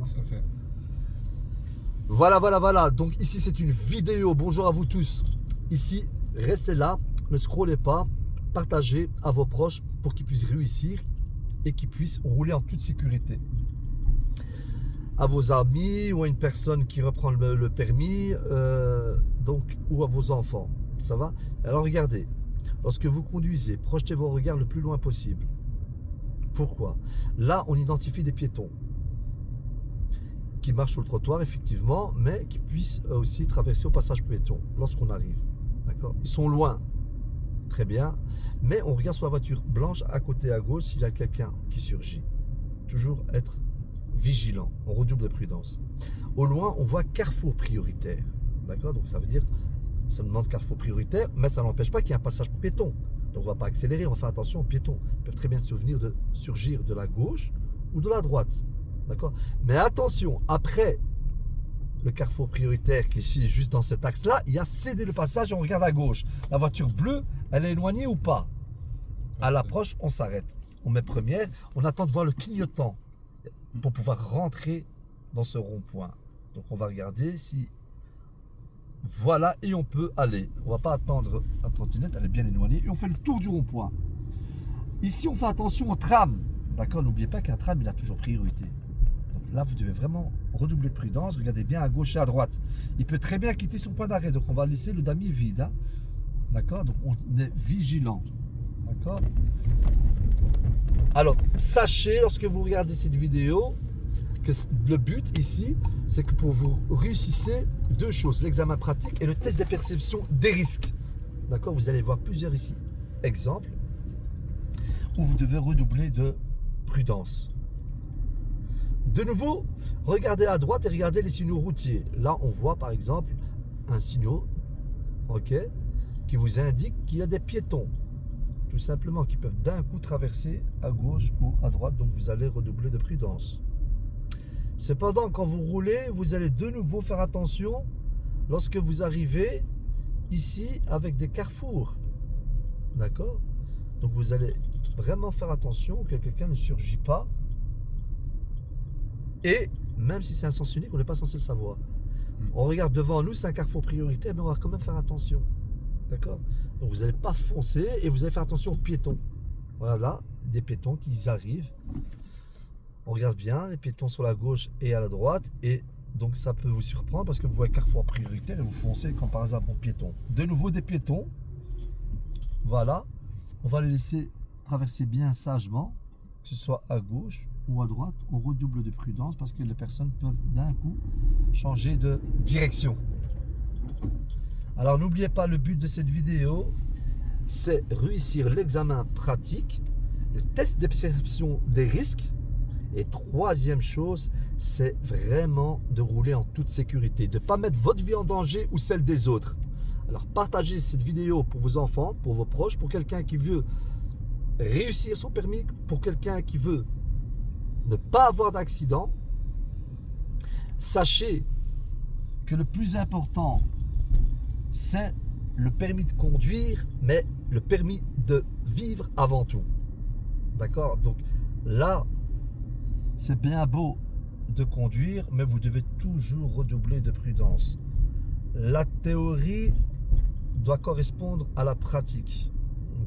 ça fait. Voilà. Donc ici, c'est une vidéo. Bonjour à vous tous. Ici, restez là, ne scrollez pas, partagez à vos proches pour qu'ils puissent réussir et qu'ils puissent rouler en toute sécurité. À vos amis ou à une personne qui reprend le permis, ou à vos enfants. Ça va? Alors regardez, lorsque vous conduisez, projetez vos regards le plus loin possible. Pourquoi? Là, on identifie des piétons qui marchent sur le trottoir, effectivement, mais qui puissent aussi traverser au passage piéton lorsqu'on arrive. D'accord? Ils sont loin. Très bien. Mais on regarde sur la voiture blanche à côté à gauche s'il y a quelqu'un qui surgit. Toujours être vigilant. On redouble de prudence. Au loin, on voit carrefour prioritaire. D'accord? Donc ça veut dire, ça demande carrefour prioritaire, mais ça n'empêche pas qu'il y ait un passage pour piétons. Donc on ne va pas accélérer, on va faire attention aux piétons. Ils peuvent très bien surgir de la gauche ou de la droite. D'accord? Mais attention, après le carrefour prioritaire qui est ici, juste dans cet axe-là, il y a cédé le passage et on regarde à gauche. La voiture bleue, elle est éloignée ou pas? À l'approche, on s'arrête. On met première, on attend de voir le clignotant pour pouvoir rentrer dans ce rond-point. Donc on va regarder si... Voilà, et on peut aller. On ne va pas attendre la trottinette, elle est bien éloignée. Et on fait le tour du rond-point. Ici, on fait attention au tram. D'accord? N'oubliez pas qu'un tram, il a toujours priorité. Donc là, vous devez vraiment redoubler de prudence. Regardez bien à gauche et à droite. Il peut très bien quitter son point d'arrêt. Donc on va laisser le damier vide. Hein? D'accord? Donc on est vigilant. D'accord? Alors, sachez, lorsque vous regardez cette vidéo, que le but ici, c'est que pour vous réussissez deux choses, l'examen pratique et le test de perception des risques. D'accord? Vous allez voir plusieurs ici exemples où vous devez redoubler de prudence. De nouveau, regardez à droite et regardez les signaux routiers. Là, on voit par exemple un signal, ok, qui vous indique qu'il y a des piétons, tout simplement, qui peuvent d'un coup traverser à gauche ou à droite. Donc vous allez redoubler de prudence. Cependant, quand vous roulez, vous allez de nouveau faire attention lorsque vous arrivez ici avec des carrefours. D'accord? Donc vous allez vraiment faire attention que quelqu'un ne surgit pas. Et même si c'est un sens unique, on n'est pas censé le savoir. On regarde devant nous, c'est un carrefour prioritaire, mais on va quand même faire attention. D'accord? Donc vous n'allez pas foncer et vous allez faire attention aux piétons. Voilà, des piétons qui arrivent. On regarde bien, les piétons sur la gauche et à la droite. Et donc ça peut vous surprendre parce que vous voyez carrefour prioritaire et vous foncez comme par hasard bon piéton. De nouveau des piétons. Voilà. On va les laisser traverser bien sagement, que ce soit à gauche ou à droite. On redouble de prudence parce que les personnes peuvent d'un coup changer de direction. Alors n'oubliez pas, le but de cette vidéo, c'est réussir l'examen pratique, le test de perception des risques. Et troisième chose, c'est vraiment de rouler en toute sécurité, de ne pas mettre votre vie en danger ou celle des autres. Alors partagez cette vidéo pour vos enfants, pour vos proches, pour quelqu'un qui veut réussir son permis, pour quelqu'un qui veut ne pas avoir d'accident. Sachez que le plus important, c'est le permis de conduire, mais le permis de vivre avant tout. D'accord? Donc là, c'est bien beau de conduire, mais vous devez toujours redoubler de prudence. La théorie doit correspondre à la pratique.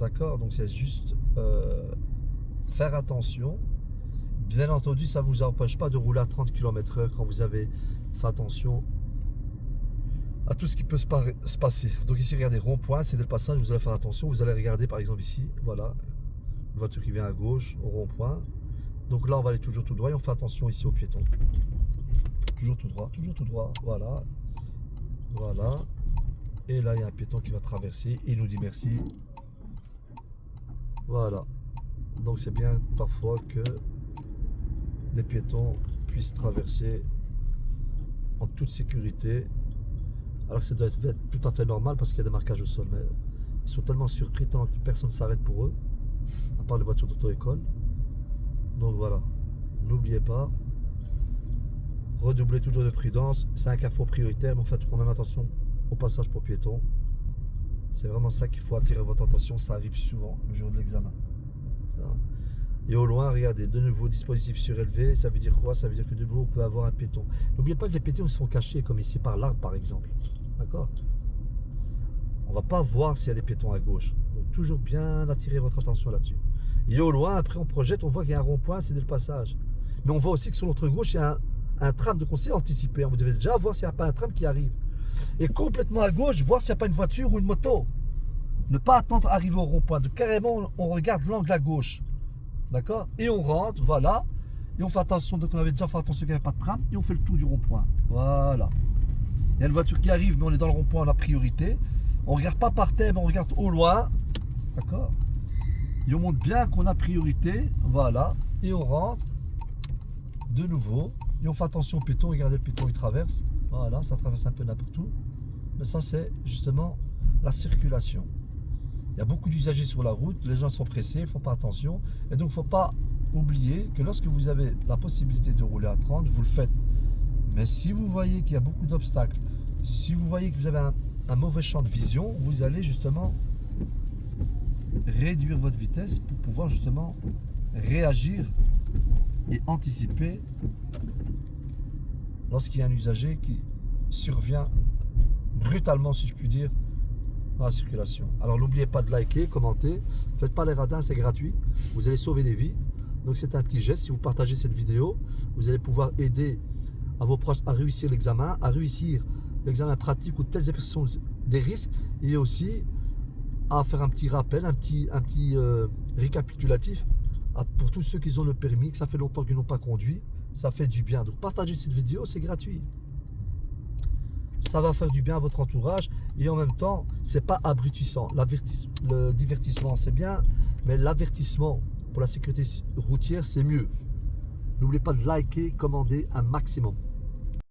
D'accord? Donc c'est juste faire attention. Bien entendu, ça ne vous empêche pas de rouler à 30 km/h quand vous avez fait attention à tout ce qui peut se passer. Donc ici, regardez, rond-point, c'est le passage, vous allez faire attention. Vous allez regarder par exemple ici, voilà, une voiture qui vient à gauche au rond-point. Donc là, on va aller toujours tout droit et on fait attention ici aux piétons. Toujours tout droit, voilà. Voilà. Et là, il y a un piéton qui va traverser et il nous dit merci. Voilà. Donc c'est bien parfois que les piétons puissent traverser en toute sécurité. Alors que ça doit être tout à fait normal parce qu'il y a des marquages au sol. Mais ils sont tellement surpris tant que personne ne s'arrête pour eux, à part les voitures d'auto-école. Donc voilà, n'oubliez pas, redoublez toujours de prudence. C'est un carrefour prioritaire, mais faites quand même attention au passage pour piétons. C'est vraiment ça qu'il faut attirer votre attention. Ça arrive souvent le jour de l'examen. Et au loin, regardez, de nouveau dispositif surélevé, ça veut dire quoi? Ça veut dire que de nouveau on peut avoir un piéton. N'oubliez pas que les piétons ils sont cachés, comme ici par l'arbre par exemple. D'accord? On va pas voir s'il y a des piétons à gauche. Donc toujours bien attirer votre attention là-dessus. Et au loin, après on projette, on voit qu'il y a un rond-point, c'est dès le passage. Mais on voit aussi que sur notre gauche, il y a un tram de conseil anticipé. Vous devez déjà voir s'il n'y a pas un tram qui arrive. Et complètement à gauche, voir s'il n'y a pas une voiture ou une moto. Ne pas attendre arriver au rond-point. Donc carrément, on regarde l'angle à gauche. D'accord? Et on rentre, voilà. Et on fait attention, donc on avait déjà fait attention qu'il n'y avait pas de tram. Et on fait le tour du rond-point. Voilà. Il y a une voiture qui arrive, mais on est dans le rond-point, on a priorité. On ne regarde pas par terre, mais on regarde au loin. D'accord? Et on montre bien qu'on a priorité. Voilà. Et on rentre. De nouveau. Et on fait attention au piéton. Regardez le piéton, il traverse. Voilà, ça traverse un peu n'importe où. Mais ça, c'est justement la circulation. Il y a beaucoup d'usagers sur la route. Les gens sont pressés, ils ne font pas attention. Et donc, il ne faut pas oublier que lorsque vous avez la possibilité de rouler à 30, vous le faites. Mais si vous voyez qu'il y a beaucoup d'obstacles, si vous voyez que vous avez un mauvais champ de vision, vous allez justement réduire votre vitesse pour pouvoir justement réagir et anticiper lorsqu'il y a un usager qui survient brutalement, si je puis dire, dans la circulation. Alors n'oubliez pas de liker, commenter, faites pas les radins, c'est gratuit, vous allez sauver des vies. Donc c'est un petit geste, si vous partagez cette vidéo, vous allez pouvoir aider à vos proches à réussir l'examen, pratique ou telles expressions des risques, et aussi à faire un petit rappel, un petit récapitulatif pour tous ceux qui ont le permis, que ça fait longtemps qu'ils n'ont pas conduit, ça fait du bien. Donc partagez cette vidéo, c'est gratuit. Ça va faire du bien à votre entourage et en même temps, c'est pas abrutissant. Le divertissement, c'est bien, mais l'avertissement pour la sécurité routière, c'est mieux. N'oubliez pas de liker, commander un maximum.